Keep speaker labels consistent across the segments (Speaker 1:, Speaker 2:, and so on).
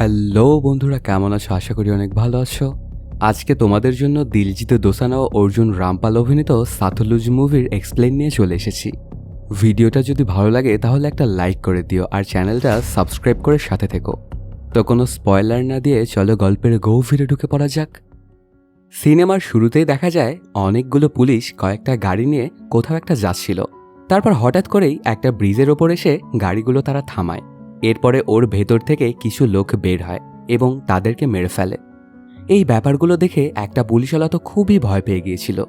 Speaker 1: Hello বন্ধুরা, কেমন আছো? আশা করি অনেক ভালো আছো। আজকে তোমাদের জন্য দিলজিৎ দোসানা ও অর্জুন রামপাল অভিনীত সাতলুজ মুভির এক্সপ্লেন নিয়ে চলে এসেছি। ভিডিওটা যদি ভালো লাগে তাহলে একটা লাইক করে দিও আর চ্যানেলটা সাবস্ক্রাইব করে সাথে থেকো। তো কোনো স্পয়লার না দিয়ে চলো গল্পের গভীরে ঢুকে পড়া যাক। সিনেমার শুরুতেই দেখা যায় অনেকগুলো পুলিশ কয়েকটা গাড়ি নিয়ে কোথাও একটা যাচ্ছিল। তারপর হঠাৎ করেই একটা ব্রিজের ওপর এসে গাড়িগুলো তারা থামায়। এরপরে ওর ভেতর থেকে কিছু লোক বের হয় এবং তাদেরকে মেরে ফেলে। এই ব্যাপারগুলো দেখে একটা পুলিশওয়ালা তো খুবই ভয় পেয়ে গিয়েছিল।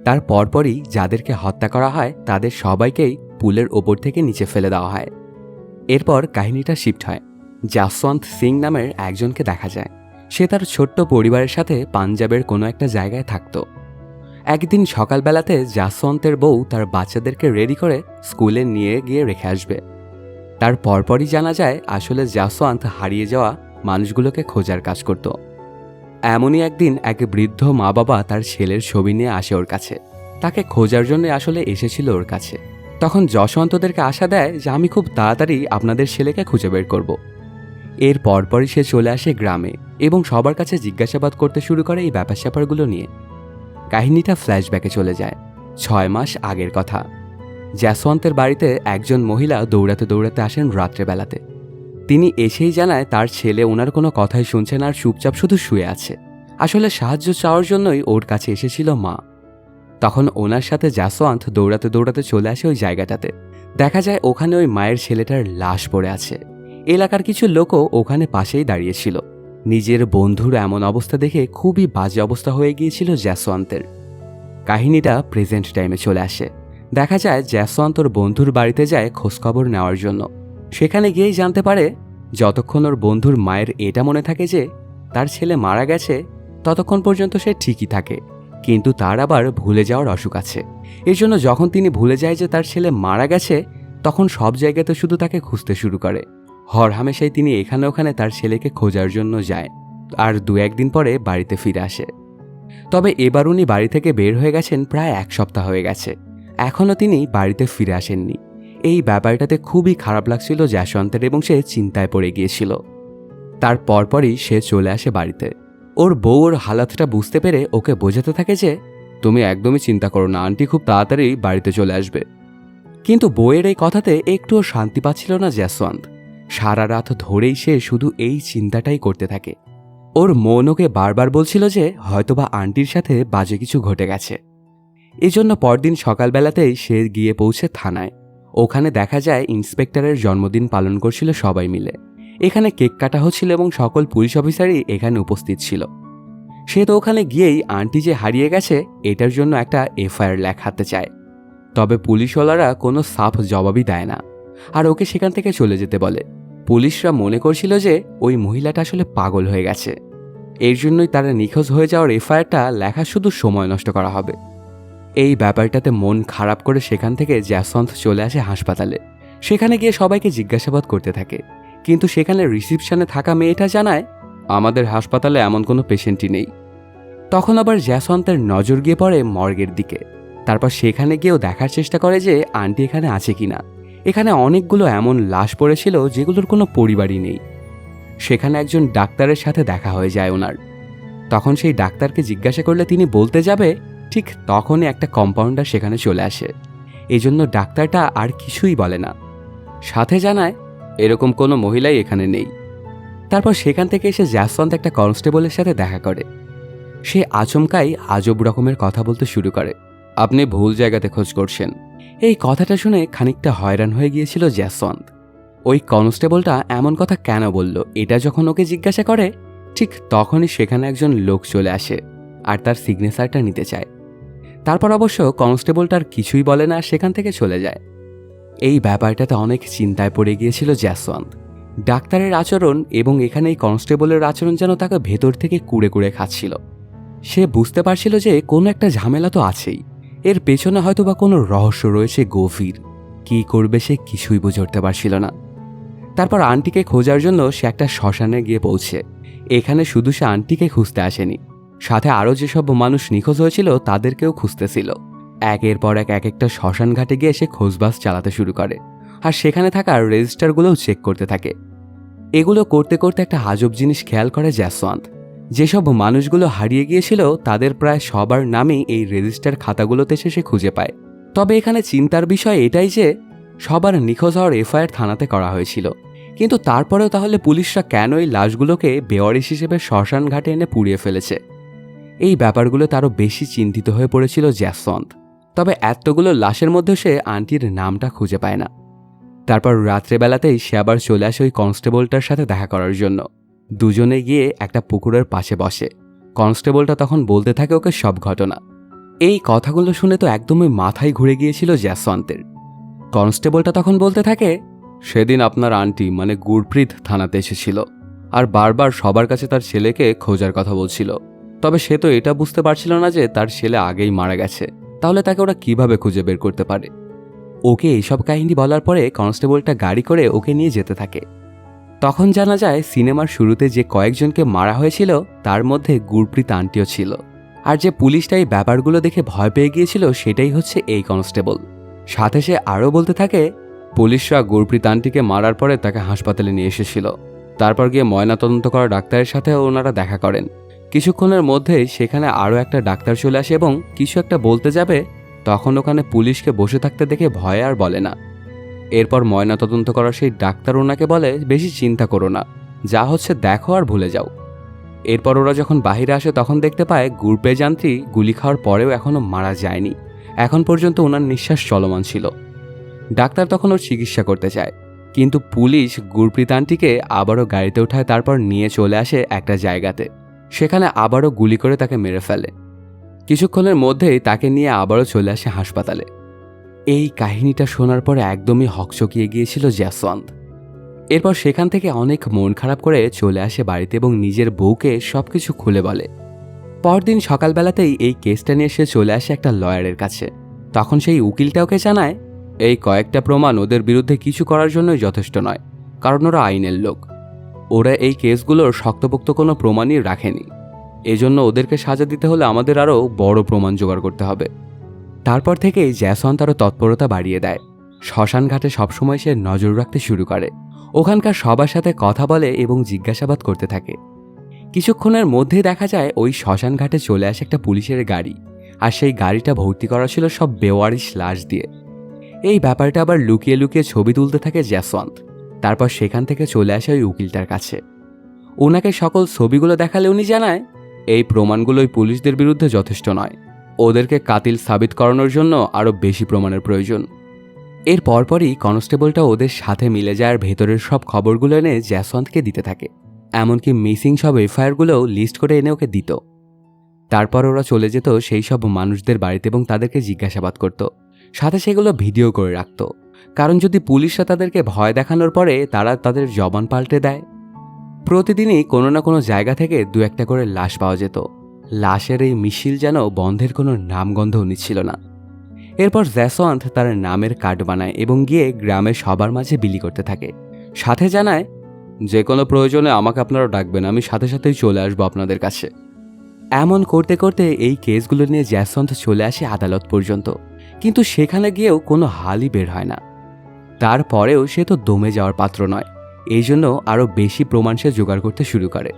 Speaker 1: তার পরপরই যাদেরকে হত্যা করা হয় তাদের সবাইকেই পুলের ওপর থেকে নিচে ফেলে দেওয়া হয়। এরপর কাহিনীটা শিফট হয়। জাসওয়ান্ত সিং নামের একজনকে দেখা যায়। সে তার ছোট্ট পরিবারের সাথে পাঞ্জাবের কোনো একটা জায়গায় থাকত। একদিন সকালবেলাতে জাসওয়ান্তের বউ তার বাচ্চাদেরকে রেডি করে স্কুলে নিয়ে গিয়ে রেখে আসবে। তার পরপরই জানা যায় আসলে জাসওয়ান্ত হারিয়ে যাওয়া মানুষগুলোকে খোঁজার কাজ করত। এমনই একদিন এক বৃদ্ধ মা বাবা তার ছেলের ছবি নিয়ে আসে ওর কাছে। তাকে খোঁজার জন্য আসলে এসেছিল ওর কাছে। তখন যশবন্তদেরকে আশা দেয় যে আমি খুব তাড়াতাড়ি আপনাদের ছেলেকে খুঁজে বের করব। এর পরপরই সে চলে আসে গ্রামে এবং সবার কাছে জিজ্ঞাসাবাদ করতে শুরু করে এই ব্যাপার স্যাপারগুলো নিয়ে। কাহিনীটা ফ্ল্যাশব্যাকে চলে যায় 6 মাস আগের কথা। জাসওয়ান্তের বাড়িতে একজন মহিলা দৌড়াতে দৌড়াতে আসেন রাত্রেবেলাতে। তিনি এসেই জানায় তার ছেলে ওনার কোনো কথাই শুনছে না আর চুপচাপ শুধু শুয়ে আছে। আসলে সাহায্য চাওয়ার জন্যই ওর কাছে এসেছিল মা। তখন ওনার সাথে জাসওয়ান্ত দৌড়াতে দৌড়াতে চলে আসে ওই জায়গাটাতে। দেখা যায় ওখানে ওই মায়ের ছেলেটার লাশ পড়ে আছে। এলাকার কিছু লোকও ওখানে পাশেই দাঁড়িয়েছিল। নিজের বন্ধুর এমন অবস্থা দেখে খুবই বাজে অবস্থা হয়ে গিয়েছিল জাসওয়ান্তের। কাহিনীটা প্রেজেন্ট টাইমে চলে আসে। দেখা যায় জাসওয়ান্ত ওর বন্ধুর বাড়িতে যায় খোঁজখবর নেওয়ার জন্য। সেখানে গিয়েই জানতে পারে যতক্ষণ ওর বন্ধুর মায়ের এটা মনে থাকে যে তার ছেলে মারা গেছে ততক্ষণ পর্যন্ত সে ঠিকই থাকে, কিন্তু তার আবার ভুলে যাওয়ার অসুখ আছে। এর জন্য যখন তিনি ভুলে যায় যে তার ছেলে মারা গেছে তখন সব জায়গাতে শুধু তাকে খুঁজতে শুরু করে। হরহামেশাই তিনি এখানে ওখানে তার ছেলেকে খোঁজার জন্য যায় আর 2-1 দিন পরে বাড়িতে ফিরে আসে। তবে এবার উনি বাড়ি থেকে বের হয়ে গেছেন প্রায় 1 সপ্তাহ হয়ে গেছে, এখনও তিনি বাড়িতে ফিরে আসেননি। এই ব্যাপারটাতে খুবই খারাপ লাগছিল জাসওয়ান্তের এবং সে চিন্তায় পড়ে গিয়েছিল। তার পরপরই সে চলে আসে বাড়িতে। ওর বউ ওর হালাতটা বুঝতে পেরে ওকে বোঝাতে থাকে যে তুমি একদমই চিন্তা করো না, আন্টি খুব তাড়াতাড়ি বাড়িতে চলে আসবে। কিন্তু বউয়ের এই কথাতে একটুও শান্তি পাচ্ছিল না জাসওয়ান্ত। সারা রাত ধরেই সে শুধু এই চিন্তাটাই করতে থাকে। ওর মন ওকে বারবার বলছিল যে হয়তোবা আন্টির সাথে বাজে কিছু ঘটে গেছে। এজন্য পরদিন সকালবেলাতেই সে গিয়ে পৌঁছে থানায়। ওখানে দেখা যায় ইন্সপেক্টরের জন্মদিন পালন করছিল সবাই মিলে। এখানে কেক কাটা হচ্ছিল এবং সকল পুলিশ অফিসারই এখানে উপস্থিত ছিল। সে তো ওখানে গিয়েই আন্টি যে হারিয়ে গেছে এটার জন্য একটা এফআইআর লেখাতে চায়। তবে পুলিশওয়ালারা কোনো সাফ জবাবই দেয় না আর ওকে সেখান থেকে চলে যেতে বলে। পুলিশরা মনে করছিল যে ওই মহিলাটা আসলে পাগল হয়ে গেছে। এর জন্যই তারা নিখোঁজ হয়ে যাওয়ার এফআইআরটা লেখা শুধু সময় নষ্ট করা হবে। এই ব্যাপারটাতে মন খারাপ করে সেখান থেকে জাসওয়ান্ত চলে আসে হাসপাতালে। সেখানে গিয়ে সবাইকে জিজ্ঞাসাবাদ করতে থাকে, কিন্তু সেখানে রিসিপশনে থাকা মেয়েটা জানায় আমাদের হাসপাতালে এমন কোনো পেশেন্টই নেই। তখন আবার জাসওয়ান্তের নজর গিয়ে পড়ে মর্গের দিকে। তারপর সেখানে গিয়েও দেখার চেষ্টা করে যে আন্টি এখানে আছে কিনা। এখানে অনেকগুলো এমন লাশ পড়েছিল যেগুলোর কোনো পরিবারই নেই। সেখানে একজন ডাক্তারের সাথে দেখা হয়ে যায় ওনার। তখন সেই ডাক্তারকে জিজ্ঞাসা করলে তিনি বলতে যাবে ঠিক তখনই একটা কম্পাউন্ডার সেখানে চলে আসে। এজন্য ডাক্তারটা আর কিছুই বলে না, সাথে জানায় এরকম কোনো মহিলাই এখানে নেই। তারপর সেখান থেকে এসে জাসওয়ান্ত একটা কনস্টেবলের সাথে দেখা করে। সে আচমকাই আজব রকমের কথা বলতে শুরু করে, আপনি ভুল জায়গাতে খোঁজ করছেন। এই কথাটা শুনে খানিকটা হয়রান হয়ে গিয়েছিল জাসওয়ান্ত। ওই কনস্টেবলটা এমন কথা কেন বলল এটা যখন ওকে জিজ্ঞাসা করে ঠিক তখনই সেখানে একজন লোক চলে আসে আর তার সিগনেচারটা নিতে চায়। তারপর অবশ্য কনস্টেবলটার কিছুই বলে না, সেখান থেকে চলে যায়। এই ব্যাপারটাতে অনেক চিন্তায় পড়ে গিয়েছিল জাসওয়ান্ত। ডাক্তারের আচরণ এবং এখানে এই কনস্টেবলের আচরণ যেন তাকে ভেতর থেকে কুড়ে কুড়ে খাচ্ছিল। সে বুঝতে পারছিল যে কোনো একটা ঝামেলা তো আছেই, এর পেছনে হয়তো বা কোনো রহস্য রয়েছে গভীর। কী করবে সে কিছুই বুঝে উঠতে পারছিল না। তারপর আন্টিকে খোঁজার জন্য সে একটা শ্মশানে গিয়ে পৌঁছে। এখানে শুধু সে আন্টিকে খুঁজতে আসেনি, সাথে আরও যেসব মানুষ নিখোঁজ হয়েছিল তাদেরকেও খুঁজতেছিল। একের পর এক একটা শ্মশান ঘাটে গিয়ে সে খোঁজবাজ চালাতে শুরু করে আর সেখানে থাকা রেজিস্টারগুলোও চেক করতে থাকে। এগুলো করতে করতে একটা আজব জিনিস খেয়াল করে জ্যাসওয়ান্ত। যেসব মানুষগুলো হারিয়ে গিয়েছিল তাদের প্রায় সবার নামেই এই রেজিস্টার খাতাগুলোতে সে খুঁজে পায়। তবে এখানে চিন্তার বিষয় এটাই যে সবার নিখোঁজ হওয়ার এফআইআর থানাতে করা হয়েছিল, কিন্তু তারপরেও তাহলে পুলিশরা কেন এই লাশগুলোকে বেওয়ারিশ হিসেবে শ্মশান ঘাটে এনে পুড়িয়ে ফেলেছে? এই ব্যাপারগুলো তারও বেশি চিন্তিত হয়ে পড়েছিল জ্যাসওয়ান্ত। তবে এতগুলো লাশের মধ্যে সে আন্টির নামটা খুঁজে পায় না। তারপর রাত্রেবেলাতেই সে আবার চলে আসে ওই কনস্টেবলটার সাথে দেখা করার জন্য। দুজনে গিয়ে একটা পুকুরের পাশে বসে। কনস্টেবলটা তখন বলতে থাকে ওকে সব ঘটনা। এই কথাগুলো শুনে তো একদমই মাথায় ঘুরে গিয়েছিল জ্যাসওয়ান্তের। কনস্টেবলটা তখন বলতে থাকে, সেদিন আপনার আন্টি মানে গুরপ্রীত থানাতে এসেছিল আর বারবার সবার কাছে তার ছেলেকে খোঁজার কথা বলছিল। তবে সে তো এটা বুঝতে পারছিল না যে তার ছেলে আগেই মারা গেছে, তাহলে তাকে ওরা কিভাবে খুঁজে বের করতে পারে। ওকে এইসব কাহিনী বলার পরে কনস্টেবলটা গাড়ি করে ওকে নিয়ে যেতে থাকে। তখন জানা যায় সিনেমার শুরুতে যে কয়েকজনকে মারা হয়েছিল তার মধ্যে গুরপ্রীত আন্টিও ছিল। আর যে পুলিশটা এই ব্যাপারগুলো দেখে ভয় পেয়ে গিয়েছিল সেটাই হচ্ছে এই কনস্টেবল। সাথে সে আরও বলতে থাকে, পুলিশরা গুরপ্রীত আন্টিকে মারার পরে তাকে হাসপাতালে নিয়ে এসেছিল। তারপর গিয়ে ময়নাতদন্ত করা ডাক্তারের সাথে ওনারা দেখা করেন। কিছুক্ষণের মধ্যেই সেখানে আরও একটা ডাক্তার চলে আসে এবং কিছু একটা বলতে যাবে, তখন ওখানে পুলিশকে বসে থাকতে দেখে ভয়ে আর বলে না। এরপর ময়নাতদন্ত করা সেই ডাক্তার ওনাকে বলে, বেশি চিন্তা করো না, যা হচ্ছে দেখো আর ভুলে যাও। এরপর ওরা যখন বাহিরে আসে তখন দেখতে পায় গুরপ্রীত আন্টি গুলি খাওয়ার পরেও এখনও মারা যায়নি। এখন পর্যন্ত ওনার নিঃশ্বাস চলমান ছিল। ডাক্তার তখন ওর চিকিৎসা করতে চায়, কিন্তু পুলিশ গুরপ্রীত আন্টিকে আবারও গাড়িতে উঠায়, তারপর নিয়ে চলে আসে একটা জায়গাতে। সেখানে আবারও গুলি করে তাকে মেরে ফেলে। কিছুক্ষণের মধ্যেই তাকে নিয়ে আবারও চলে আসে হাসপাতালে। এই কাহিনীটা শোনার পরে একদমই হকচকিয়ে গিয়েছিল জ্যাসওয়ান্ত। এরপর সেখান থেকে অনেক মন খারাপ করে চলে আসে বাড়িতে এবং নিজের বউকে সবকিছু খুলে বলে। পরদিন সকালবেলাতেই এই কেসটা নিয়ে সে চলে আসে একটা লয়ারের কাছে। তখন সেই উকিলটা ওকে জানায়, এই কয়েকটা প্রমাণ ওদের বিরুদ্ধে কিছু করার জন্যই যথেষ্ট নয়, কারণ ওরা আইনের লোক। ওরা এই কেসগুলোর শক্তপোক্ত কোনো প্রমাণই রাখেনি। এজন্য ওদেরকে সাজা দিতে হলে আমাদের আরও বড় প্রমাণ জোগাড় করতে হবে। তারপর থেকেই জ্যাসওয়ান্ত আরও তৎপরতা বাড়িয়ে দেয়। শ্মশান ঘাটে সবসময় সে নজর রাখতে শুরু করে। ওখানকার সবার সাথে কথা বলে এবং জিজ্ঞাসাবাদ করতে থাকে। কিছুক্ষণের মধ্যেই দেখা যায় ওই শ্মশান ঘাটে চলে আসে একটা পুলিশের গাড়ি, আর সেই গাড়িটা ভর্তি করা ছিল সব বেওয়ারিশ লাশ দিয়ে। এই ব্যাপারটা আবার লুকিয়ে লুকিয়ে ছবি তুলতে থাকে জ্যাসওয়ান্ত। তারপর সেখান থেকে চলে আসে ওই উকিলটার কাছে। ওনাকে সকল ছবিগুলো দেখালে উনি জানায়, এই প্রমাণগুলোই পুলিশদের বিরুদ্ধে যথেষ্ট নয়, ওদেরকে কাতিল সাবিত করানোর জন্য আরও বেশি প্রমাণের প্রয়োজন। এর পরপরই কনস্টেবলটা ওদের সাথে মিলে যায় আর ভেতরের সব খবরগুলো এনে জ্যাসওয়ান্তকে দিতে থাকে। এমনকি মিসিং সব এফআইআরগুলোও লিস্ট করে এনে ওকে দিত। তারপর ওরা চলে যেত সেই সব মানুষদের বাড়িতে এবং তাদেরকে জিজ্ঞাসাবাদ করত। সাথে সেগুলো ভিডিও করে রাখত, কারণ যদি পুলিশরা তাদেরকে ভয় দেখানোর পরে তারা তাদের জবান পাল্টে দেয়। প্রতিদিনই কোনো না কোনো জায়গা থেকে দু একটা করে লাশ পাওয়া যেত। লাশের এই মিছিল যেন বন্ধের কোনো নামগন্ধও নিচ্ছিল না। এরপর জ্যাসওয়ান্ত তার নামের কার্ড বানায় এবং গিয়ে গ্রামের সবার মাঝে বিলি করতে থাকে। সাথে জানায়, যে কোনো প্রয়োজনে আমাকে আপনারা ডাকবেন, আমি সাথে সাথেই চলে আসবো আপনাদের কাছে। এমন করতে করতে এই কেসগুলো নিয়ে জ্যাসওয়ান্ত চলে আসে আদালত পর্যন্ত, কিন্তু সেখানে গিয়েও কোনো হালই বের হয় না। তারপরেও সে তো দমে যাওয়ার পাত্র নয়, এই জন্য আরও বেশি প্রমাণ সে জোগাড় করতে শুরু করে।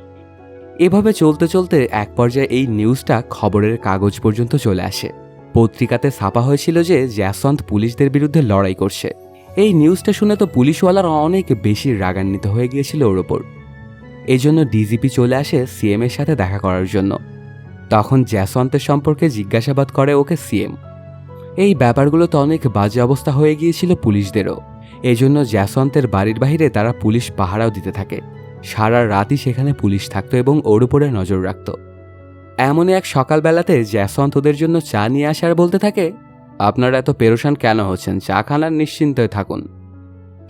Speaker 1: এভাবে চলতে চলতে এক পর্যায়ে এই নিউজটা খবরের কাগজ পর্যন্ত চলে আসে। পত্রিকাতে ছাপা হয়েছিল যে জ্যাসওয়ান্ত পুলিশদের বিরুদ্ধে লড়াই করছে। এই নিউজটা শুনে তো পুলিশওয়ালারা অনেক বেশি রাগান্বিত হয়ে গিয়েছিল ওর ওপর। এই জন্য ডিজিপি চলে আসে সিএম এর সাথে দেখা করার জন্য। তখন জ্যাসওয়ান্তের সম্পর্কে জিজ্ঞাসাবাদ করে ওকে সিএম। এই ব্যাপারগুলো তো অনেক বাজে অবস্থা হয়ে গিয়েছিল পুলিশদেরও। এজন্য জ্যাসওয়ান্তের বাড়ির বাইরে তারা পুলিশ পাহারাও দিতে থাকে। সারা রাতই সেখানে পুলিশ থাকতো এবং ওর উপরে নজর রাখত। এমনই এক সকালবেলাতে জ্যাসওয়ান্ত ওদের জন্য চা নিয়ে আসে আর বলতে থাকে, আপনারা এত পেরেশান কেন হচ্ছেন, চা খানার নিশ্চিন্তে থাকুন।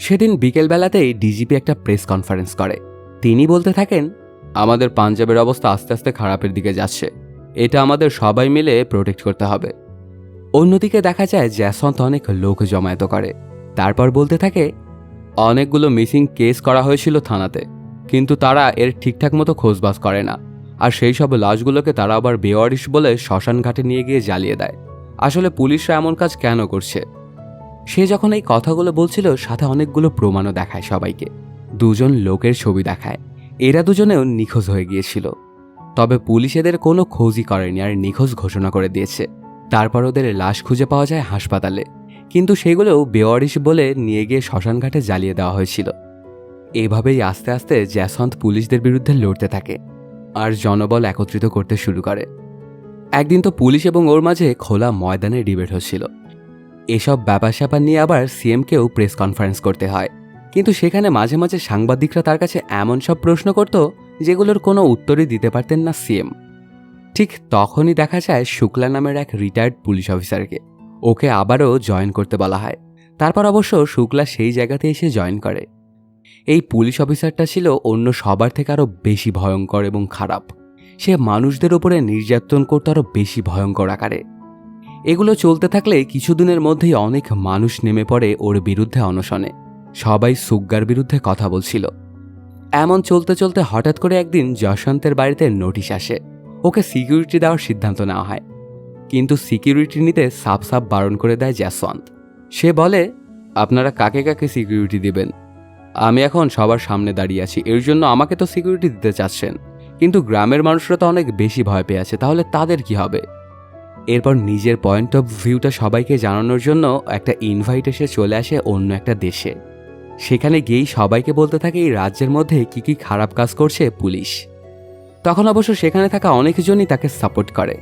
Speaker 1: সেদিন বিকেলবেলাতেই ডিজিপি একটা প্রেস কনফারেন্স করে। তিনি বলতে থাকেন, আমাদের পাঞ্জাবের অবস্থা আস্তে আস্তে খারাপের দিকে যাচ্ছে, এটা আমাদের সবাই মিলে প্রোটেক্ট করতে হবে। অন্যদিকে দেখা যায় জ্যাসওয়ান্ত অনেক লোক জমায়েত করে। তারপর বলতে থাকে, অনেকগুলো মিসিং কেস করা হয়েছিল থানাতে, কিন্তু তারা এর ঠিকঠাক মতো খোঁজবাজ করে না, আর সেই সব লাশগুলোকে তারা আবার বেওয়ারিশ বলে শ্মশান ঘাটে নিয়ে গিয়ে জ্বালিয়ে দেয়। আসলে পুলিশরা এমন কাজ কেন করছে? সে যখন এই কথাগুলো বলছিল সাথে অনেকগুলো প্রমাণও দেখায় সবাইকে। দুজন লোকের ছবি দেখায়। এরা দুজনেও নিখোঁজ হয়ে গিয়েছিল। তবে পুলিশ এদের কোনো খোঁজই করেনি আর নিখোঁজ ঘোষণা করে দিয়েছে। তারপর ওদের লাশ খুঁজে পাওয়া যায় হাসপাতালে, কিন্তু সেগুলোও বেওয়ারিশ বলে নিয়ে গিয়ে শ্মশানঘাটে জ্বালিয়ে দেওয়া হয়েছিল। এভাবেই আস্তে আস্তে জ্যাসন্ত পুলিশদের বিরুদ্ধে লড়তে থাকে আর জনবল একত্রিত করতে শুরু করে। একদিন তো পুলিশ এবং ওর মাঝে খোলা ময়দানে ডিবেট হচ্ছিল। এসব ব্যাপার স্যাপার নিয়ে আবার সিএমকেও প্রেস কনফারেন্স করতে হয়, কিন্তু সেখানে মাঝে মাঝে সাংবাদিকরা তার কাছে এমন সব প্রশ্ন করত যেগুলোর কোনো উত্তরই দিতে পারতেন না সিএম। ঠিক তখনই দেখা যায় শুক্লা নামের এক রিটায়ার্ড পুলিশ অফিসারকে। ওকে আবারও জয়েন করতে বলা হয়। তারপর অবশ্য শুক্লা সেই জায়গাতে এসে জয়েন করে। এই পুলিশ অফিসারটা ছিল অন্য সবার থেকে আরও বেশি ভয়ঙ্কর এবং খারাপ। সে মানুষদের ওপরে নির্যাতন করত আরও বেশি ভয়ঙ্কর আকারে। এগুলো চলতে থাকলে কিছুদিনের মধ্যেই অনেক মানুষ নেমে পড়ে ওর বিরুদ্ধে অনশনে। সবাই সুগ্গার বিরুদ্ধে কথা বলছিল। এমন চলতে চলতে হঠাৎ করে একদিন যশবন্তের বাড়িতে নোটিশ আসে। ওকে সিকিউরিটি দেওয়ার সিদ্ধান্ত নেওয়া হয়, কিন্তু সিকিউরিটি নিতে সাফ সাফ বারণ করে দেয় যশবন্ত। সে বলে, আপনারা কাকে কাকে সিকিউরিটি দিবেন? আমি এখন সবার সামনে দাঁড়িয়ে আছি, এর জন্য আমাকে তো সিকিউরিটি দিতে চাচ্ছেন, কিন্তু গ্রামের মানুষরা তো অনেক বেশি ভয় পেয়ে আছে, তাহলে তাদের কি হবে? এরপর নিজের পয়েন্ট অফ ভিউটা সবাইকে জানানোর জন্য একটা ইনভাইট এসে চলে আসে অন্য একটা দেশে। সেখানে গিয়েই সবাইকে বলতে থাকে এই রাজ্যের মধ্যে কি কি খারাপ কাজ করছে পুলিশ। তখন অবশ্য সেখানে থাকা অনেকজনই তাকে সাপোর্ট করে।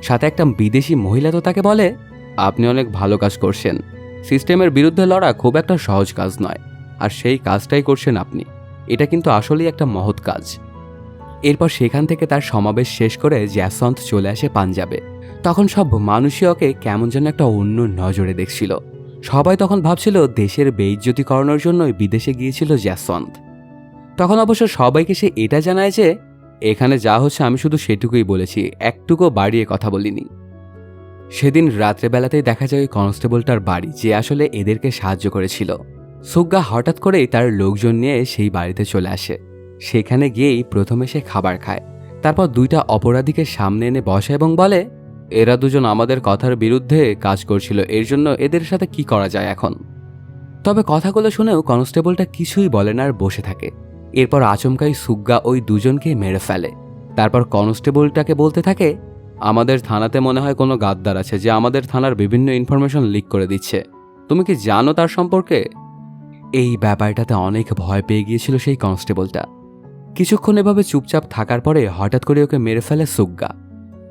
Speaker 1: সাথে একটা বিদেশি মহিলা তো তাকে বলে, আপনি অনেক ভালো কাজ করছেন, সিস্টেমের বিরুদ্ধে লড়া খুব একটা সহজ কাজ নয়, আর সেই কাজটাই করছেন আপনি, এটা কিন্তু আসলেই একটা মহৎ কাজ। এরপর সেখান থেকে তার সমাবেশ শেষ করে যশবন্ত চলে আসে পাঞ্জাবে। তখন সব মানুষই ওকে কেমন যেন একটা অন্য নজরে দেখছিল। সবাই তখন ভাবছিল দেশের বেইজ্জতি করানোর জন্যই বিদেশে গিয়েছিল যশবন্ত। তখন অবশ্য সবাইকে সে এটা জানায় যে এখানে যা হচ্ছে আমি শুধু সেটুকুই বলেছি, একটুকু বাড়িয়ে কথা বলিনি। সেদিন রাত্রেবেলাতেই দেখা যায় ওই কনস্টেবলটার বাড়ি, যে আসলে এদেরকে সাহায্য করেছিল। সুগ্গা হঠাৎ করেই তার লোকজন নিয়ে সেই বাড়িতে চলে আসে। সেখানে গিয়েই প্রথমে সে খাবার খায়, তারপর দুইটা অপরাধীকে সামনে এনে বসে এবং বলে, এরা দুজন আমাদের কথার বিরুদ্ধে কাজ করছিল, এর জন্য এদের সাথে কি করা যায় এখন? তবে কথাগুলো শুনেও কনস্টেবলটা কিছুই বলে না আর বসে থাকে। এরপর আচমকাই সুগ্গা ওই দুজনকে মেরে ফেলে। তারপর কনস্টেবলটাকে বলতে থাকে, আমাদের থানাতে মনে হয় কোনো গাদ্দার আছে যে আমাদের থানার বিভিন্ন ইনফরমেশন লিক করে দিচ্ছে, তুমি কি জানো তার সম্পর্কে? এই ব্যাপারটাতে অনেক ভয় পেয়ে গিয়েছিল সেই কনস্টেবলটা। কিছুক্ষণ এভাবে চুপচাপ থাকার পরে হঠাৎ করে ওকে মেরে ফেলে সুগ্গা।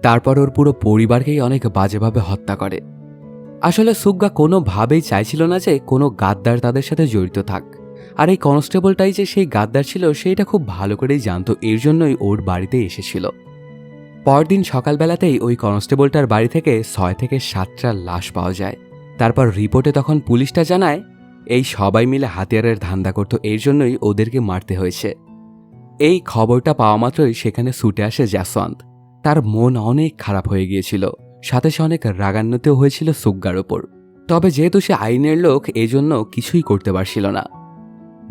Speaker 1: তারপর ওর পুরো পরিবারকেই অনেক বাজেভাবে হত্যা করে। আসলে সুগ্গা কোনোভাবেই চাইছিল না যে কোনো গাদ্দার তাদের সাথে জড়িত থাক, আর এই কনস্টেবলটাই যে সেই গাদ্দার ছিল সেইটা খুব ভালো করেই জানতো, এর জন্যই ওর বাড়িতে এসেছিল। পরদিন সকালবেলাতেই ওই কনস্টেবলটার বাড়ি থেকে 6 থেকে 7টা লাশ পাওয়া যায়। তারপর রিপোর্টে তখন পুলিশটা জানায় এই সবাই মিলে হাতিয়ারের ধান্দা করত, এর জন্যই ওদেরকে মারতে হয়েছে। এই খবরটা পাওয়া মাত্রই সেখানে ছুটে আসে যশবন্ত। তার মন অনেক খারাপ হয়ে গিয়েছিল, সাথে সে অনেক রাগান্বিতও হয়েছিল সুগ্গার ওপর। তবে যেহেতু সে আইনের লোক, এজন্য কিছুই করতে পারছিল না।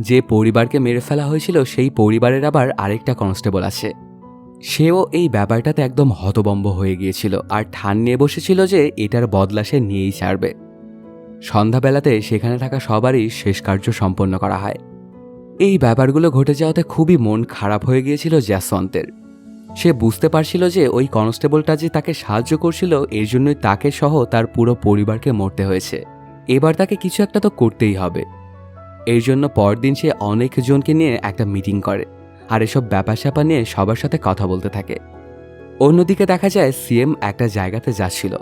Speaker 1: যে পরিবারকে মেরে ফেলা হয়েছিল সেই পরিবারের আবার আরেকটা কনস্টেবল আছে। সেও এই ব্যাপারটাতে একদম হতবম্ব হয়ে গিয়েছিল আর ঠান নিয়ে বসেছিল যে এটার বদলা সে নিয়েই ছাড়বে। সন্ধ্যাবেলাতে সেখানে থাকা সবারই শেষ কার্য সম্পন্ন করা হয়। এই ব্যাপারগুলো ঘটে যাওয়াতে খুবই মন খারাপ হয়ে গিয়েছিল যশবন্তের। সে বুঝতে পারছিল যে ওই কনস্টেবলটা যে তাকে সাহায্য করছিল, এর জন্যই তাকে সহ তার পুরো পরিবারকে মরতে হয়েছে। এবার তাকে কিছু একটা তো করতেই হবে। এর জন্য পরদিন সে অনেকজনকে নিয়ে একটা মিটিং করে আর এসব ব্যাপার স্যাপার নিয়ে সবার সাথে কথা বলতে থাকে। অন্যদিকে দেখা যায় সিএম একটা জায়গাতে যাচ্ছিল।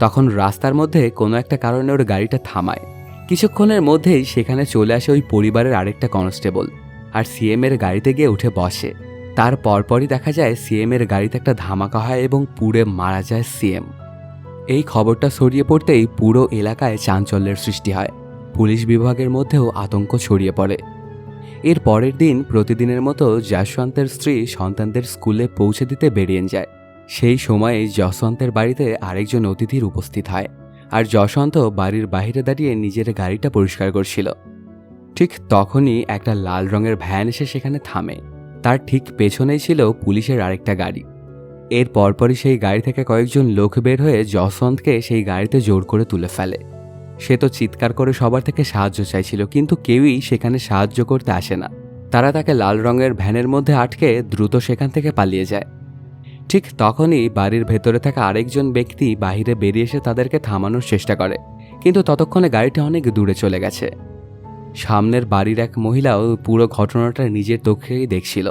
Speaker 1: তখন রাস্তার মধ্যে কোনো একটা কারণে ওর গাড়িটা থামায়। কিছুক্ষণের মধ্যেই সেখানে চলে আসে ওই পরিবারের আরেকটা কনস্টেবল আর সিএম এর গাড়িতে গিয়ে উঠে বসে। তার পরপরই দেখা যায় সিএম এর গাড়িতে একটা ধামাকা হয় এবং পুড়ে মারা যায় সিএম। এই খবরটা ছড়িয়ে পড়তেই পুরো এলাকায় চাঞ্চল্যের সৃষ্টি হয়। পুলিশ বিভাগের মধ্যেও আতঙ্ক ছড়িয়ে পড়ে। এর পরের দিন প্রতিদিনের মতো যশবন্তের স্ত্রী সন্তানদের স্কুলে পৌঁছে দিতে বেরিয়ে যায়। সেই সময়ে যশবন্তের বাড়িতে আরেকজন অতিথির উপস্থিত হয়, আর যশবন্ত বাড়ির বাইরে দাঁড়িয়ে নিজের গাড়িটা পরিষ্কার করছিল। ঠিক তখনই একটা লাল রঙের ভ্যান এসে সেখানে থামে। তার ঠিক পেছনেই ছিল পুলিশের আরেকটা গাড়ি। এর পরপরই সেই গাড়ি থেকে কয়েকজন লোক বের হয়ে যশবন্তকে সেই গাড়িতে জোর করে তুলে ফেলে। সে তো চিৎকার করে সবার থেকে সাহায্য চাইছিল, কিন্তু কেউই সেখানে সাহায্য করতে আসে না। তারা তাকে লাল রঙের ভ্যানের মধ্যে আটকে দ্রুত সেখান থেকে পালিয়ে যায়। ঠিক তখনই বাড়ির ভেতরে থাকা আরেকজন ব্যক্তি বাহিরে বেরিয়ে এসে তাদেরকে থামানোর চেষ্টা করে, কিন্তু ততক্ষণে গাড়িটি অনেক দূরে চলে গেছে। সামনের বাড়ির এক মহিলাও পুরো ঘটনাটা নিজের চোখেই দেখছিল,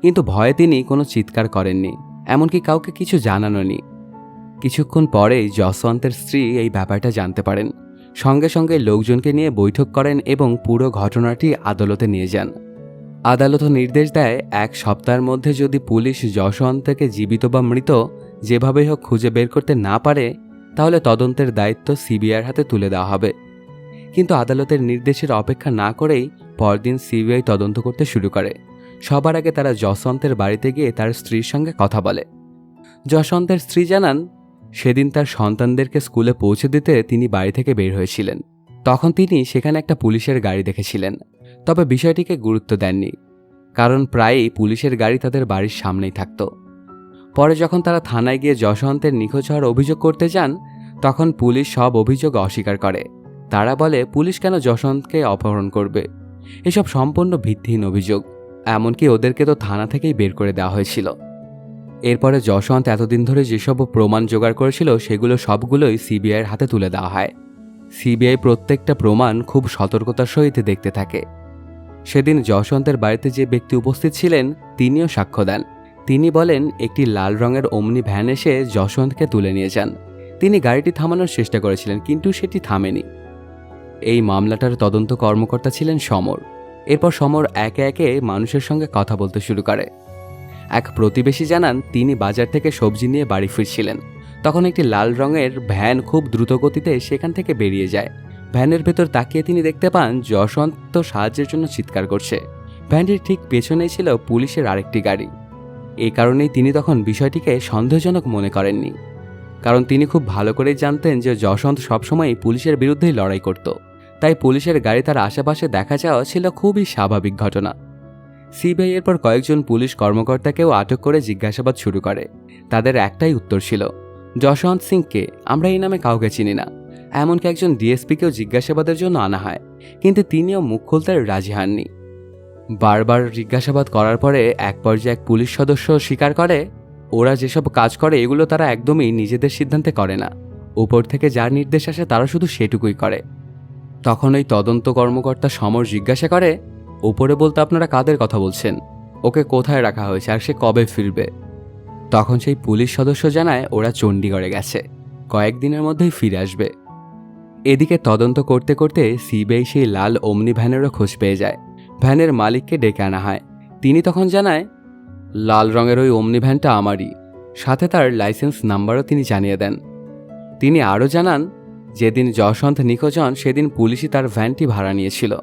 Speaker 1: কিন্তু ভয়ে তিনি কোনো চিৎকার করেননি, এমনকি কাউকে কিছু জানানোনি। কিছুক্ষণ পরেই যশবন্তের স্ত্রী এই ব্যাপারটা জানতে পারেন। সঙ্গে সঙ্গে লোকজনকে নিয়ে বৈঠক করেন এবং পুরো ঘটনাটি আদালতে নিয়ে যান। আদালত নির্দেশ দেয় 1 সপ্তাহের মধ্যে যদি পুলিশ যশবন্তকে জীবিত বা মৃত যেভাবেই হোক খুঁজে বের করতে না পারে, তাহলে তদন্তের দায়িত্ব সিবিআইয়ের হাতে তুলে দেওয়া হবে। কিন্তু আদালতের নির্দেশের অপেক্ষা না করেই পরদিন সিবিআই তদন্ত করতে শুরু করে। সবার আগে তারা যশবন্তের বাড়িতে গিয়ে তার স্ত্রীর সঙ্গে কথা বলে। যশবন্তের স্ত্রী জানান, সেদিন তার সন্তানদেরকে স্কুলে পৌঁছে দিতে তিনি বাড়ি থেকে বের হয়েছিলেন। তখন তিনি সেখানে একটা পুলিশের গাড়ি দেখেছিলেন, তবে বিষয়টিকে গুরুত্ব দেননি, কারণ প্রায়ই পুলিশের গাড়ি তাদের বাড়ির সামনেই থাকত। পরে যখন তারা থানায় গিয়ে যশবন্তের নিখোঁজ হওয়ার অভিযোগ করতে যান, তখন পুলিশ সব অভিযোগ অস্বীকার করে। তারা বলে পুলিশ কেন যশবন্তকে অপহরণ করবে, এসব সম্পূর্ণ ভিত্তিহীন অভিযোগ, এমনকি ওদেরকে তো থানা থেকেই বের করে দেওয়া হয়েছিল। এরপরে যশবন্ত এতদিন ধরে যেসব প্রমাণ জোগাড় করেছিল সেগুলো সবগুলোই সিবিআইয়ের হাতে তুলে দেওয়া হয়। সিবিআই প্রত্যেকটা প্রমাণ খুব সতর্কতার সহিত দেখতে থাকে। সেদিন যশবন্তের বাড়িতে যে ব্যক্তি উপস্থিত ছিলেন তিনিও সাক্ষ্য দেন। তিনি বলেন একটি লাল রঙের ওমনি ভ্যান এসে যশবন্তকে তুলে নিয়ে যান। তিনি গাড়িটি থামানোর চেষ্টা করেছিলেন, কিন্তু সেটি থামেনি। এই মামলাটার তদন্ত কর্মকর্তা ছিলেন সমর। এরপর সমর একে একে মানুষের সঙ্গে কথা বলতে শুরু করে। এক প্রতিবেশী জানান, তিনি বাজার থেকে সবজি নিয়ে বাড়ি ফিরছিলেন। তখন একটি লাল রঙের ভ্যান খুব দ্রুত গতিতে সেখান থেকে বেরিয়ে যায়। ভ্যানের ভেতর তাকিয়ে তিনি দেখতে পান যশবন্ত সাহায্যের জন্য চিৎকার করছে। ভ্যানটির ঠিক পেছনেই ছিল পুলিশের আরেকটি গাড়ি। এই কারণেই তিনি তখন বিষয়টিকে সন্দেহজনক মনে করেননি, কারণ তিনি খুব ভালো করেই জানতেন যে যশবন্ত সবসময়ই পুলিশের বিরুদ্ধেই লড়াই করত। তাই পুলিশের গাড়ি তার আশেপাশে দেখা যাওয়া ছিল খুবই স্বাভাবিক ঘটনা। সিবিআই এরপর কয়েকজন পুলিশ কর্মকর্তাকেও আটক করে জিজ্ঞাসাবাদ শুরু করে। তাদের একটাই উত্তর ছিল, যশবন্ত সিংকে আমরা এই নামে কাউকে চিনি না। এমনকি একজন ডিএসপিকেও জিজ্ঞাসাবাদের জন্য আনা হয়, কিন্তু তিনিও মুখ খুলতে রাজি হননি। বারবার জিজ্ঞাসাবাদ করার পরে এক পর্যায়ে এক পুলিশ সদস্য স্বীকার করে, ওরা যেসব কাজ করে এগুলো তারা একদমই নিজেদের সিদ্ধান্তে করে না, উপর থেকে যার নির্দেশ আসে তারা শুধু সেটুকুই করে। তখন ওই তদন্ত কর্মকর্তা সমর জিজ্ঞাসা করে, উপরে বলতে আপনারা কাদের কথা বলছেন? ওকে কোথায় রাখা হয়েছে আর সে কবে ফিরবে? তখন সেই পুলিশ সদস্য জানায় ওরা চণ্ডীগড়ে গেছে, কয়েকদিনের মধ্যেই ফিরে আসবে। এদিকে তদন্ত করতে করতে সিবিআই সেই লাল ওমনি ভ্যানেরও খোঁজ পেয়ে যায়। ভ্যানের মালিককে ডেকে আনা হয়। তিনি তখন জানায়, লাল রঙের ওই ওমনি ভ্যানটা আমারই, সাথে তার লাইসেন্স নাম্বারও তিনি জানিয়ে দেন। তিনি আরও জানান, যেদিন যশবন্ত নিখোঁজ হন সেদিন পুলিশই তার ভ্যানটি ভাড়া নিয়েছিল।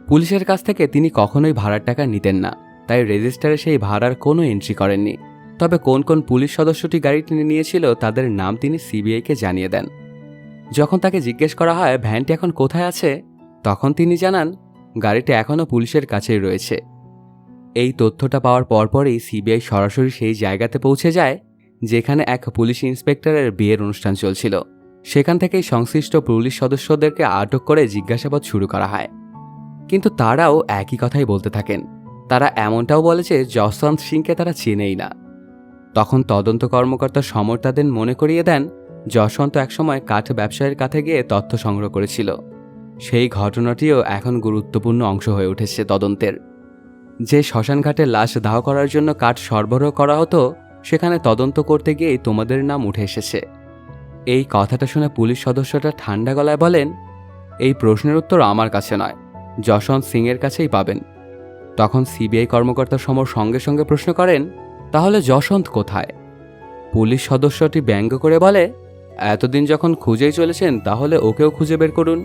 Speaker 1: পুলিশের কাছ থেকে তিনি কখনোই ভাড়ার টাকা নিতেন না, তাই রেজিস্টারে সেই ভাড়ার কোনো এন্ট্রি করেননি। তবে কোন কোন পুলিশ সদস্যটি গাড়িটি নিয়েছিল তাদের নাম তিনি সিবিআইকে জানিয়ে দেন। যখন তাকে জিজ্ঞেস করা হয় ভ্যানটি এখন কোথায় আছে, তখন তিনি জানান গাড়িটি এখনও পুলিশের কাছেই রয়েছে। এই তথ্যটা পাওয়ার পরপরই সিবিআই সরাসরি সেই জায়গাতে পৌঁছে যায় যেখানে এক পুলিশ ইন্সপেক্টরের বিয়ের অনুষ্ঠান চলছিল। সেখান থেকেই সংশ্লিষ্ট পুলিশ সদস্যদেরকে আটক করে জিজ্ঞাসাবাদ শুরু করা হয়। কিন্তু তারাও একই কথাই বলতে থাকেন। তারা এমনটাও বলে যে যশবন্ত সিংকে তারা চেনেই না। তখন তদন্ত কর্মকর্তা সমর তাদের মনে করিয়ে দেন, যশবন্ত একসময় কাঠ ব্যবসায়ীর কাছে গিয়ে তথ্য সংগ্রহ করেছিল। সেই ঘটনাটিও এখন গুরুত্বপূর্ণ অংশ হয়ে উঠেছে তদন্তের। যে শ্মশানঘাটে লাশ দাহ করার জন্য কাঠ সরবরাহ করা হতো, সেখানে তদন্ত করতে গিয়েই তোমাদের নাম উঠে এসেছে। এই কথাটা শুনে পুলিশ সদস্যটা ঠান্ডা গলায় বলেন, এই প্রশ্নের উত্তর আমার কাছে নয়, যশবন্ত সিংয়ের কাছেই পাবেন। তখন সিবিআই কর্মকর্তা সমর সঙ্গে সঙ্গে প্রশ্ন করেন, তাহলে যশবন্ত কোথায়? পুলিশ সদস্যটি ব্যঙ্গ করে বলে, এতদিন যখন খুঁজেই চলেছেন তাহলে ওকেও খুঁজে বের করুন।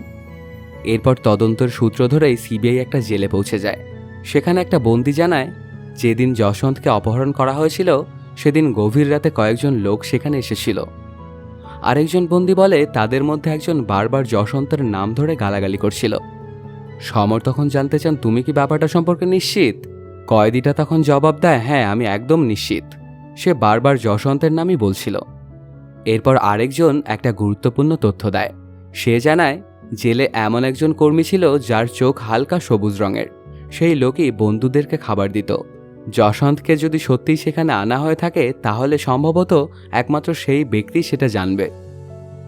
Speaker 1: এরপর তদন্তের সূত্র ধরেই সিবিআই একটা জেলে পৌঁছে যায়। সেখানে একটা বন্দী জানায়, যেদিন যশবন্তকে অপহরণ করা হয়েছিল সেদিন গভীর রাতে কয়েকজন লোক সেখানে এসেছিল। আরেকজন বন্দী বলে তাদের মধ্যে একজন বারবার যশবন্তের নাম ধরে গালাগালি করছিল। সমর তখন জানতে চান, তুমি কি ব্যাপারটা সম্পর্কে নিশ্চিত? কয়েদিটা তখন জবাব দেয়, হ্যাঁ আমি একদম নিশ্চিত, সে বারবার যশবন্তের নামই বলছিল। এরপর আরেকজন একটা গুরুত্বপূর্ণ তথ্য দেয়। সে জানায় জেলে এমন একজন কর্মী ছিল যার চোখ হালকা সবুজ রঙের। সেই লোকই বন্ধুদেরকে খাবার দিত। যশবন্তকে যদি সত্যিই সেখানে আনা হয়ে থাকে তাহলে সম্ভবত একমাত্র সেই ব্যক্তি সেটা জানবে।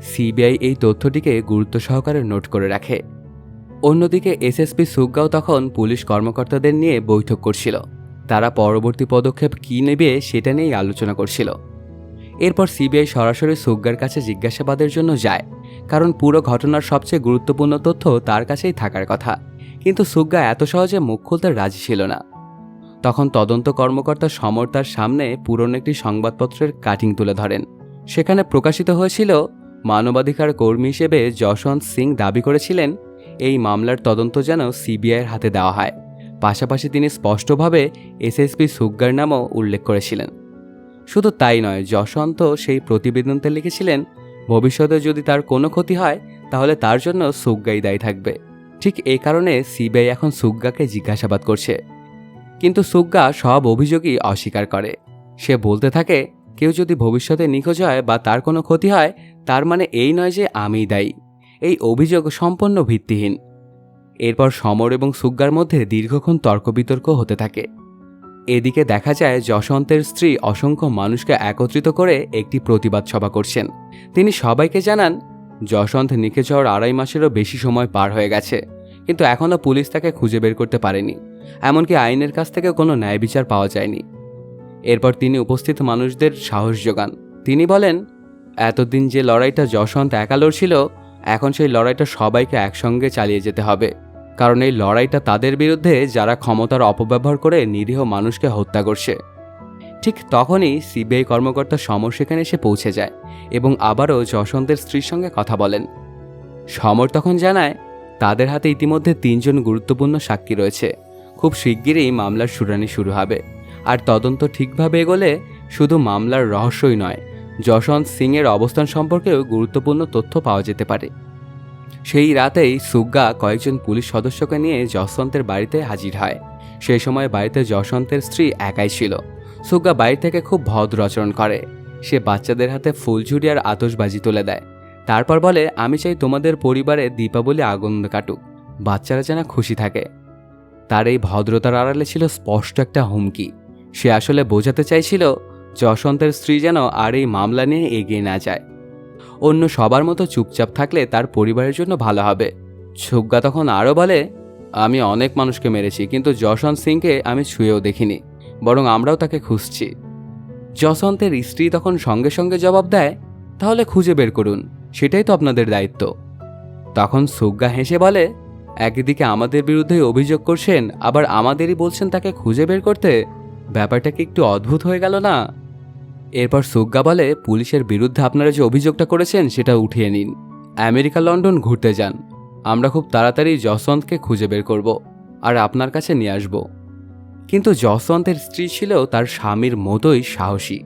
Speaker 1: সিবিআই এই তথ্যটিকে গুরুত্ব সহকারে নোট করে রাখে। অন্যদিকে এসএসপি সুগ্গাও তখন পুলিশ কর্মকর্তাদের নিয়ে বৈঠক করছিল। তারা পরবর্তী পদক্ষেপ কী নেবে সেটা নিয়েই আলোচনা করছিল। এরপর সিবিআই সরাসরি সুগ্গার কাছে জিজ্ঞাসাবাদের জন্য যায়, কারণ পুরো ঘটনার সবচেয়ে গুরুত্বপূর্ণ তথ্য তার কাছেই থাকার কথা। কিন্তু সুগ্গা এত সহজে মুখ খুলতে রাজি ছিল না। তখন তদন্ত কর্মকর্তা সমর তার সামনে পুরনো একটি সংবাদপত্রের কাটিং তুলে ধরেন। সেখানে প্রকাশিত হয়েছিল, মানবাধিকার কর্মী হিসেবে যশবন্ত সিং দাবি করেছিলেন এই মামলার তদন্ত যেন সিবিআইয়ের হাতে দেওয়া হয়। পাশাপাশি তিনি স্পষ্টভাবে এসএসপি সুগ্গার নামও উল্লেখ করেছিলেন। শুধু তাই নয়, যশবন্ত সেই প্রতিবেদনতে লিখেছিলেন ভবিষ্যতে যদি তার কোনো ক্ষতি হয় তাহলে তার জন্য সুগ্গাই দায়ী থাকবে। ঠিক এই কারণে সিবিআই এখন সুগ্গাকে জিজ্ঞাসাবাদ করছে। কিন্তু সুগ্গা সব অভিযোগই অস্বীকার করে। সে বলতে থাকে, কেউ যদি ভবিষ্যতে নিখোঁজ হয় বা তার কোনো ক্ষতি হয় তার মানে এই নয় যে আমিই দায়ী। এই অভিযোগ সম্পূর্ণ ভিত্তিহীন। এরপর সমর এবং সুগ্গার মধ্যে দীর্ঘক্ষণ তর্ক বিতর্ক হতে থাকে। এদিকে দেখা যায় যশবন্তের স্ত্রী অসংখ্য মানুষকে একত্রিত করে একটি প্রতিবাদ সভা করছেন। তিনি সবাইকে জানান যশবন্ত নিখোঁজ হওয়ার 2.5 মাসেরও বেশি সময় পার হয়ে গেছে, কিন্তু এখনও পুলিশ তাকে খুঁজে বের করতে পারেনি। এমনকি আইনের কাছ থেকে কোনো ন্যায় বিচার পাওয়া যায়নি। এরপর তিনি উপস্থিত মানুষদের সাহস যোগান। তিনি বলেন, এতদিন যে লড়াইটা যশবন্ত একা লড়ছিল, এখন সেই লড়াইটা সবাইকে একসঙ্গে চালিয়ে যেতে হবে। কারণ এই লড়াইটা তাদের বিরুদ্ধে যারা ক্ষমতার অপব্যবহার করে নিরীহ মানুষকে হত্যা করছে। ঠিক তখনই সিবিআই কর্মকর্তা সমর সেখানে এসে পৌঁছে যায় এবং আবারও যশবন্তের স্ত্রীর সঙ্গে কথা বলেন। সমর তখন জানায় তাদের হাতে ইতিমধ্যে 3 জন গুরুত্বপূর্ণ সাক্ষী রয়েছে। খুব শিগগিরই মামলার শুনানি শুরু হবে। আর তদন্ত ঠিকভাবে এগোলে শুধু মামলার রহস্যই নয়, যশবন্ত সিংয়ের অবস্থান সম্পর্কেও গুরুত্বপূর্ণ তথ্য পাওয়া যেতে পারে। সেই রাতেই সুগ্গা কয়েকজন পুলিশ সদস্যকে নিয়ে যশবন্তের বাড়িতে হাজির হয়। সেই সময় বাড়িতে যশবন্তের স্ত্রী একাই ছিল। সুগ্গা বাড়ি থেকে খুব ভদ্র আচরণ করে। সে বাচ্চাদের হাতে ফুলঝুরি আর আতশবাজি তুলে দেয়। তারপর বলে, আমি চাই তোমাদের পরিবারে দীপাবলি আনন্দ কাটুক, বাচ্চারা যেন খুশি থাকে। তার এই ভদ্রতার আড়ালে ছিল স্পষ্ট একটা হুমকি। সে আসলে বোঝাতে চাইছিল যশবন্তের স্ত্রী যেন আর এই মামলা নিয়ে এগিয়ে না যায়। অন্য সবার মতো চুপচাপ থাকলে তার পরিবারের জন্য ভালো হবে। সুগ্গা তখন আরও বলে, আমি অনেক মানুষকে মেরেছি, কিন্তু যশবন্ত সিংকে আমি ছুঁয়েও দেখিনি, বরং আমরাও তাকে খুঁজছি। যশবন্তের স্ত্রী তখন সঙ্গে সঙ্গে জবাব দেয়, তাহলে খুঁজে বের করুন, সেটাই তো আপনাদের দায়িত্ব। তখন সুগ্গা হেসে বলে, একদিকে আমাদের বিরুদ্ধেই অভিযোগ করছেন, আবার আমাদেরই বলছেন তাকে খুঁজে বের করতে। ব্যাপারটা কি একটু অদ্ভুত হয়ে গেল না? এরপর সুগ্গা বলে, পুলিশের বিরুদ্ধে আপনারা যে অভিযোগটা করেছেন সেটা উঠিয়ে নিন, আমেরিকা লন্ডন ঘুরতে যান। আমরা খুব তাড়াতাড়ি যশবন্তকে খুঁজে বের করব আর আপনার কাছে নিয়ে আসব। কিন্তু যশবন্তের স্ত্রী ছিল তার স্বামীর মতোই সাহসী।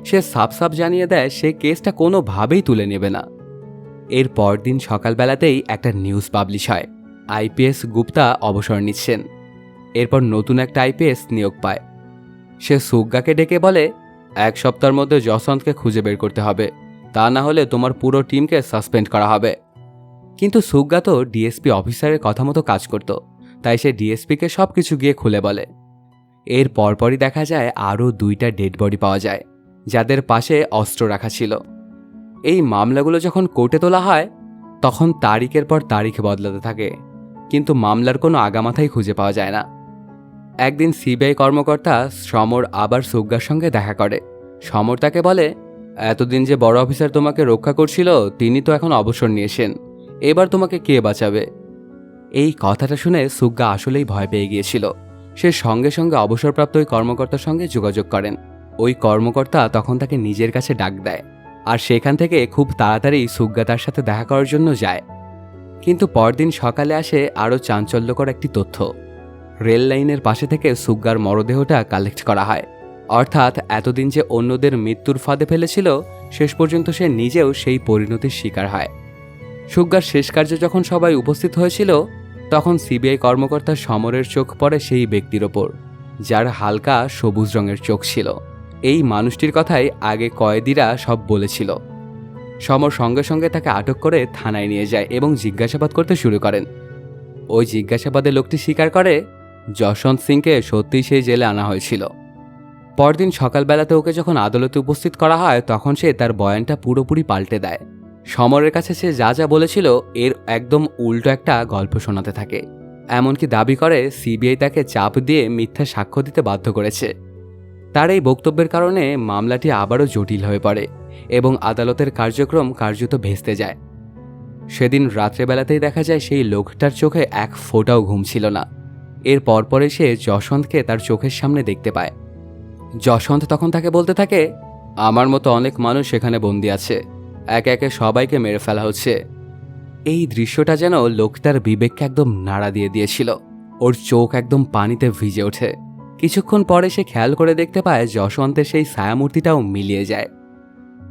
Speaker 1: সে সাফ সাফ জানিয়ে দেয় সে কেসটা কোনোভাবেই তুলে নেবে না। এর পরদিন সকালবেলাতেই একটা নিউজ পাবলিশ হয়, আইপিএস গুপ্তা অবসর নিচ্ছেন। এরপর নতুন একটা আইপিএস নিয়োগ পায়। সে সুগ্গাকে ডেকে বলে, 1 সপ্তাহের মধ্যে যশবন্তকে খুঁজে বের করতে হবে, তা না হলে তোমার পুরো টিমকে সাসপেন্ড করা হবে। কিন্তু সুগ্গা তো ডিএসপি অফিসারের কথা মতো কাজ করত, তাই সে ডিএসপিকে সব কিছু গিয়ে খুলে বলে। এর পরপরই দেখা যায় আরও 2টা ডেড বডি পাওয়া যায়, যাদের পাশে অস্ত্র রাখা ছিল। এই মামলাগুলো যখন কোর্টে তোলা হয় তখন তারিখের পর তারিখ বদলাতে থাকে, কিন্তু মামলার কোনো আগামাথাই খুঁজে পাওয়া যায় না। একদিন সিবিআই কর্মকর্তা সমর আবার সুগ্গার সঙ্গে দেখা করে। সমর তাকে বলে, এতদিন যে বড় অফিসার তোমাকে রক্ষা করছিল তিনি তো এখন অবসর নিয়েছেন, এবার তোমাকে কে বাঁচাবে? এই কথাটা শুনে সুগ্গা আসলেই ভয় পেয়ে গিয়েছিল। সে সঙ্গে সঙ্গে অবসরপ্রাপ্ত ওই কর্মকর্তার সঙ্গে যোগাযোগ করেন। ওই কর্মকর্তা তখন তাকে নিজের কাছে ডাক দেয়, আর সেখান থেকে খুব তাড়াতাড়ি সুগ্গা তার সাথে দেখা করার জন্য যায়। কিন্তু পরদিন সকালে আসে আরও চাঞ্চল্যকর একটি তথ্য। রেল লাইনের পাশে থেকে সুগ্গার মরদেহটা কালেক্ট করা হয়। অর্থাৎ এতদিন যে অন্যদের মৃত্যুর ফাঁদে ফেলেছিল, শেষ পর্যন্ত সে নিজেও সেই পরিণতির শিকার হয়। সুগ্গার শেষ কার্যে যখন সবাই উপস্থিত হয়েছিল তখন সিবিআই কর্মকর্তা সমরের চোখ পড়ে সেই ব্যক্তির ওপর, যার হালকা সবুজ রঙের চোখ ছিল। এই মানুষটির কথাই আগে কয়েদিরা সব বলেছিল। সমর সঙ্গে সঙ্গে তাকে আটক করে থানায় নিয়ে যায় এবং জিজ্ঞাসাবাদ করতে শুরু করেন। ওই জিজ্ঞাসাবাদে লোকটি স্বীকার করে যশবন্ত সিংকে সত্যিই সেই জেলে আনা হয়েছিল। পরদিন সকালবেলাতে ওকে যখন আদালতে উপস্থিত করা হয় তখন সে তার বয়ানটা পুরোপুরি পাল্টে দেয়। সমরের কাছে সে যা যা বলেছিল এর একদম উল্টো একটা গল্প শোনাতে থাকে। এমনকি দাবি করে সিবিআই তাকে চাপ দিয়ে মিথ্যা সাক্ষ্য দিতে বাধ্য করেছে। তার এই বক্তব্যের কারণে মামলাটি আবারও জটিল হয়ে পড়ে এবং আদালতের কার্যক্রম কার্যত ভেস্তে যায়। সেদিন রাত্রেবেলাতেই দেখা যায় সেই লোকটার চোখে এক ফোঁটাও ঘুম ছিল না। এর পরপরে সে যশবন্তকে তার চোখের সামনে দেখতে পায়। যশবন্ত তখন তাকে বলতে থাকে, আমার মতো অনেক মানুষ সেখানে বন্দি আছে, একে একে সবাইকে মেরে ফেলা হচ্ছে। এই দৃশ্যটা যেন লোকটার বিবেককে একদম নাড়া দিয়ে দিয়েছিল। ওর চোখ একদম পানিতে ভিজে ওঠে। কিছুক্ষণ পরে সে খেয়াল করে দেখতে পায় যশবন্তের সেই ছায়ামূর্তিটাও মিলিয়ে যায়।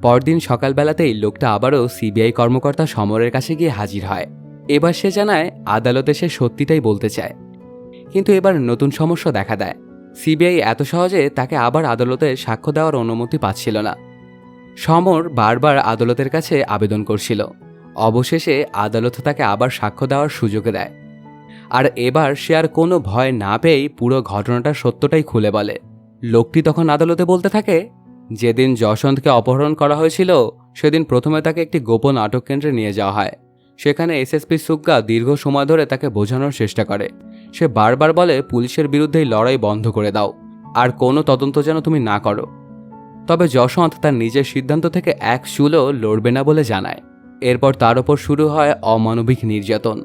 Speaker 1: পরদিন সকালবেলাতেই লোকটা আবারও সিবিআই কর্মকর্তা সমরের কাছে গিয়ে হাজির হয়। এবার সে জানায় আদালতে সে সত্যিটাই বলতে চায়। কিন্তু এবার নতুন সমস্যা দেখা দেয়। সিবিআই এত সহজে তাকে আবার আদালতে সাক্ষ্য দেওয়ার অনুমতি পাচ্ছিল না। সমর বারবার আদালতের কাছে আবেদন করছিল। অবশেষে আদালত তাকে আবার সাক্ষ্য দেওয়ার সুযোগ দেয়। আর এবার সে আর কোনো ভয় না পেয়েই পুরো ঘটনাটার সত্যটাই খুলে বলে। লোকটি তখন আদালতে বলতে থাকে, যেদিন যশবন্তকে অপহরণ করা হয়েছিল সেদিন প্রথমে তাকে একটি গোপন আটক কেন্দ্রে নিয়ে যাওয়া হয়। সেখানে এসএসপি সুগ্গা দীর্ঘ সময় ধরে তাকে বোঝানোর চেষ্টা করে। সে বারবার বলে পুলিশের বিরুদ্ধেই লড়াই বন্ধ করে দাও, আর কোনো তদন্ত যেন তুমি না করো। তবে যশবন্ত তার নিজের সিদ্ধান্ত থেকে এক চুলও লড়বে না বলে জানায়। এরপর তার ওপর শুরু হয় অমানবিক নির্যাতন।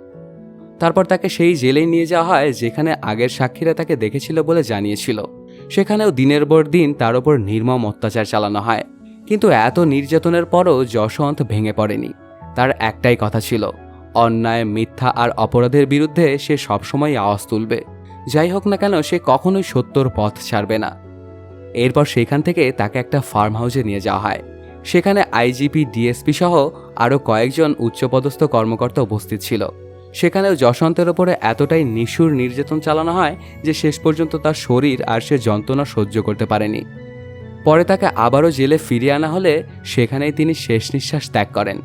Speaker 1: তারপর তাকে সেই জেলেই নিয়ে যাওয়া হয় যেখানে আগের সাক্ষীরা তাকে দেখেছিল বলে জানিয়েছিল। সেখানেও দিনের পর দিন তার ওপর নির্মম অত্যাচার চালানো হয়। কিন্তু এত নির্যাতনের পরও যশবন্ত ভেঙে পড়েনি। তার একটাই কথা ছিল, অন্যায়, মিথ্যা আর অপরাধের বিরুদ্ধে সে সবসময় আওয়াজ তুলবে। যাই হোক না কেন সে কখনোই সত্যর পথ ছাড়বে না। এরপর সেখান থেকে তাকে একটা ফার্ম হাউসে নিয়ে যাওয়া হয়। সেখানে আইজিপি, ডিএসপি সহ আরও কয়েকজন উচ্চপদস্থ কর্মকর্তা উপস্থিত ছিল। সেখানেও যশবন্তের ওপরে এতটাই নিষ্ঠুর নির্যাতন চালানো হয় যে শেষ পর্যন্ত তার শরীর আর সে যন্ত্রণা সহ্য করতে পারেনি। পরে তাকে আবারও জেলে ফিরিয়ে আনা হলে সেখানেই তিনি শেষ নিঃশ্বাস ত্যাগ করেন।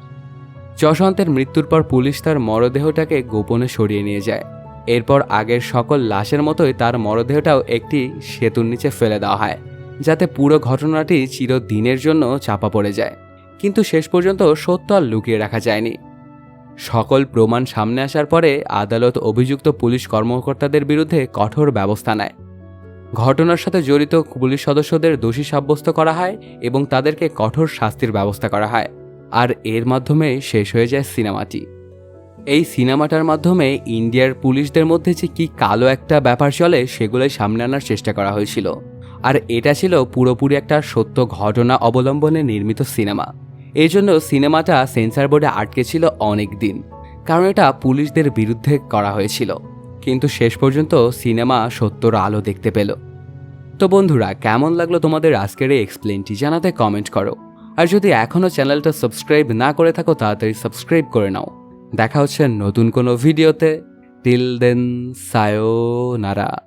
Speaker 1: যশবন্তের মৃত্যুর পর পুলিশ তার মরদেহটাকে গোপনে সরিয়ে নিয়ে যায়। এরপর আগের সকল লাশের মতোই তার মরদেহটাও একটি সেতুর নিচে ফেলে দেওয়া হয়, যাতে পুরো ঘটনাটি চিরদিনের জন্য চাপা পড়ে যায়। কিন্তু শেষ পর্যন্ত সত্য আর লুকিয়ে রাখা যায়নি। সকল প্রমাণ সামনে আসার পরে আদালত অভিযুক্ত পুলিশ কর্মকর্তাদের বিরুদ্ধে কঠোর ব্যবস্থা নেয়। ঘটনার সাথে জড়িত পুলিশ সদস্যদের দোষী সাব্যস্ত করা হয় এবং তাদেরকে কঠোর শাস্তির ব্যবস্থা করা হয়। আর এর মাধ্যমে শেষ হয়ে যায় সিনেমাটি। এই সিনেমাটার মাধ্যমে ইন্ডিয়ার পুলিশদের মধ্যে যে কি কালো একটা ব্যাপার চলে সেগুলোই সামনে আনার চেষ্টা করা হয়েছিল। আর এটা ছিল পুরোপুরি একটা সত্য ঘটনা অবলম্বনে নির্মিত সিনেমা। এই জন্য সিনেমাটা সেন্সর বোর্ডে আটকে ছিল অনেক দিন, কারণ এটা পুলিশদের বিরুদ্ধে করা হয়েছিল। কিন্তু শেষ পর্যন্ত সিনেমা সত্যর আলো দেখতে পেল। তো বন্ধুরা, কেমন লাগলো তোমাদের আজকের এই এক্সপ্লেনটি জানাতে কমেন্ট করো। আর যদি এখনও চ্যানেলটা সাবস্ক্রাইব না করে থাকো তাড়াতাড়ি সাবস্ক্রাইব করে নাও। দেখা হচ্ছে নতুন কোনো ভিডিওতে। Till then, সায়োনারা।